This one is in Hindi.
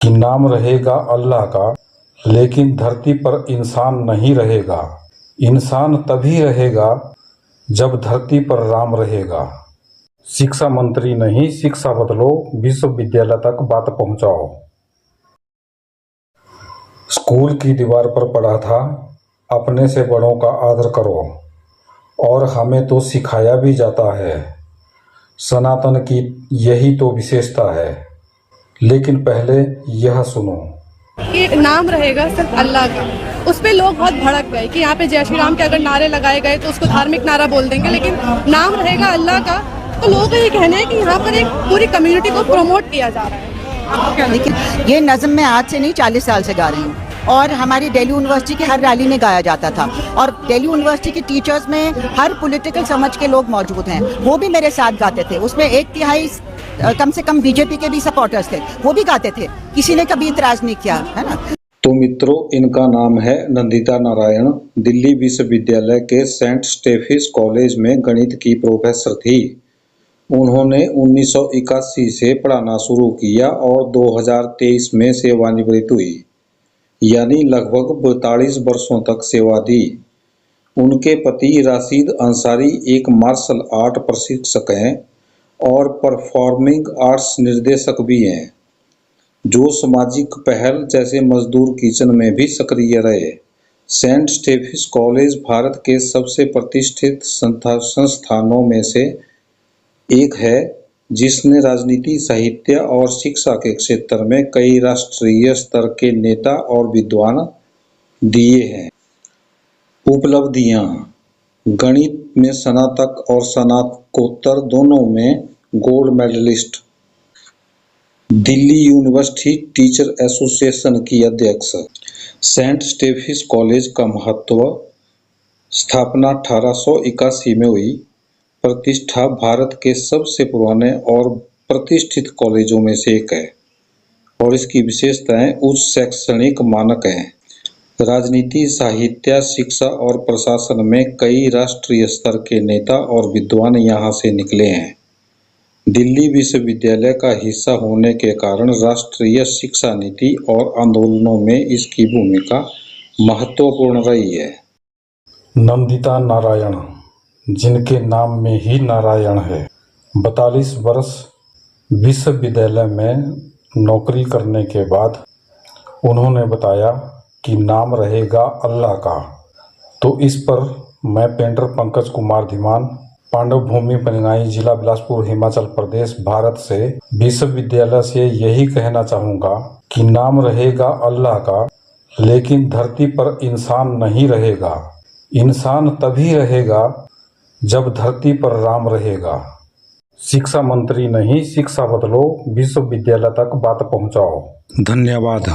कि नाम रहेगा अल्लाह का, लेकिन धरती पर इंसान नहीं रहेगा। इंसान तभी रहेगा जब धरती पर राम रहेगा। शिक्षा मंत्री नहीं, शिक्षा बदलो, विश्वविद्यालय तक बात पहुंचाओ। स्कूल की दीवार पर पढ़ा था, अपने से बड़ों का आदर करो, और हमें तो सिखाया भी जाता है। सनातन की यही तो विशेषता है। लेकिन पहले यह सुनो कि नाम रहेगा सिर्फ अल्लाह का। उस पे लोग बहुत भड़क गए कि यहाँ पे जय श्री राम के अगर नारे लगाए गए तो उसको धार्मिक नारा बोल देंगे, लेकिन नाम रहेगा अल्लाह का। तो लोगों का ये कहना है कि यहाँ पर एक पूरी कम्युनिटी को प्रमोट किया जा रहा है। लेकिन ये नज़्म मैं आज से नहीं 40 साल से गा रही हूँ, और हमारी दिल्ली यूनिवर्सिटी की हर रैली में गाया जाता था, और दिल्ली यूनिवर्सिटी के टीचर्स में हर पॉलिटिकल समझ के लोग मौजूद हैं, वो भी मेरे साथ गाते थे। उसमें 1/3 कम से कम बीजेपी के भी सपोर्टर्स थे, वो भी गाते थे, किसी ने कभी इतराज नहीं किया, है ना। तो मित्रों, इनका नाम है नंदिता नारायण। दिल्ली विश्वविद्यालय के सेंट स्टेफिस कॉलेज में गणित की प्रोफेसर थी। उन्होंने 1981 से पढ़ाना शुरू किया और 2023 में सेवानिवृत्त हुई, यानी लगभग 42 वर्षों तक सेवा दी। उनके पति राशिद अंसारी एक मार्शल आर्ट प्रशिक्षक हैं और परफॉर्मिंग आर्ट्स निर्देशक भी हैं, जो सामाजिक पहल जैसे मजदूर किचन में भी सक्रिय रहे। सेंट स्टेफिस कॉलेज भारत के सबसे प्रतिष्ठित संस्थानों में से एक है, जिसने राजनीति, साहित्य और शिक्षा के क्षेत्र में कई राष्ट्रीय स्तर के नेता और विद्वान दिए हैं। उपलब्धियां: गणित में स्नातक और स्नातकोत्तर दोनों में gold medalist, Delhi university teacher association की अध्यक्ष। सेंट स्टेफिस कॉलेज का महत्व: स्थापना 1881 में हुई। प्रतिष्ठा: भारत के सबसे पुराने और प्रतिष्ठित कॉलेजों में से एक है, और इसकी विशेषताएं उच्च शैक्षणिक मानक हैं। राजनीति, साहित्य, शिक्षा और प्रशासन में कई राष्ट्रीय स्तर के नेता और विद्वान यहाँ से निकले हैं। दिल्ली विश्वविद्यालय का हिस्सा होने के कारण राष्ट्रीय शिक्षा नीति और आंदोलनों में इसकी भूमिका महत्वपूर्ण रही है। नंदिता नारायण, जिनके नाम में ही नारायण है, 42 वर्ष विश्वविद्यालय में नौकरी करने के बाद उन्होंने बताया कि नाम रहेगा अल्लाह का। तो इस पर मैं पेंटर पंकज कुमार धीमान, पांडव भूमि पनिगाई, जिला बिलासपुर, हिमाचल प्रदेश, भारत से विश्वविद्यालय से यही कहना चाहूँगा कि नाम रहेगा अल्लाह का, लेकिन धरती पर इंसान नहीं रहेगा। इंसान तभी रहेगा जब धरती पर राम रहेगा। शिक्षा मंत्री नहीं, शिक्षा बदलो, विश्वविद्यालय तक बात पहुंचाओ। धन्यवाद।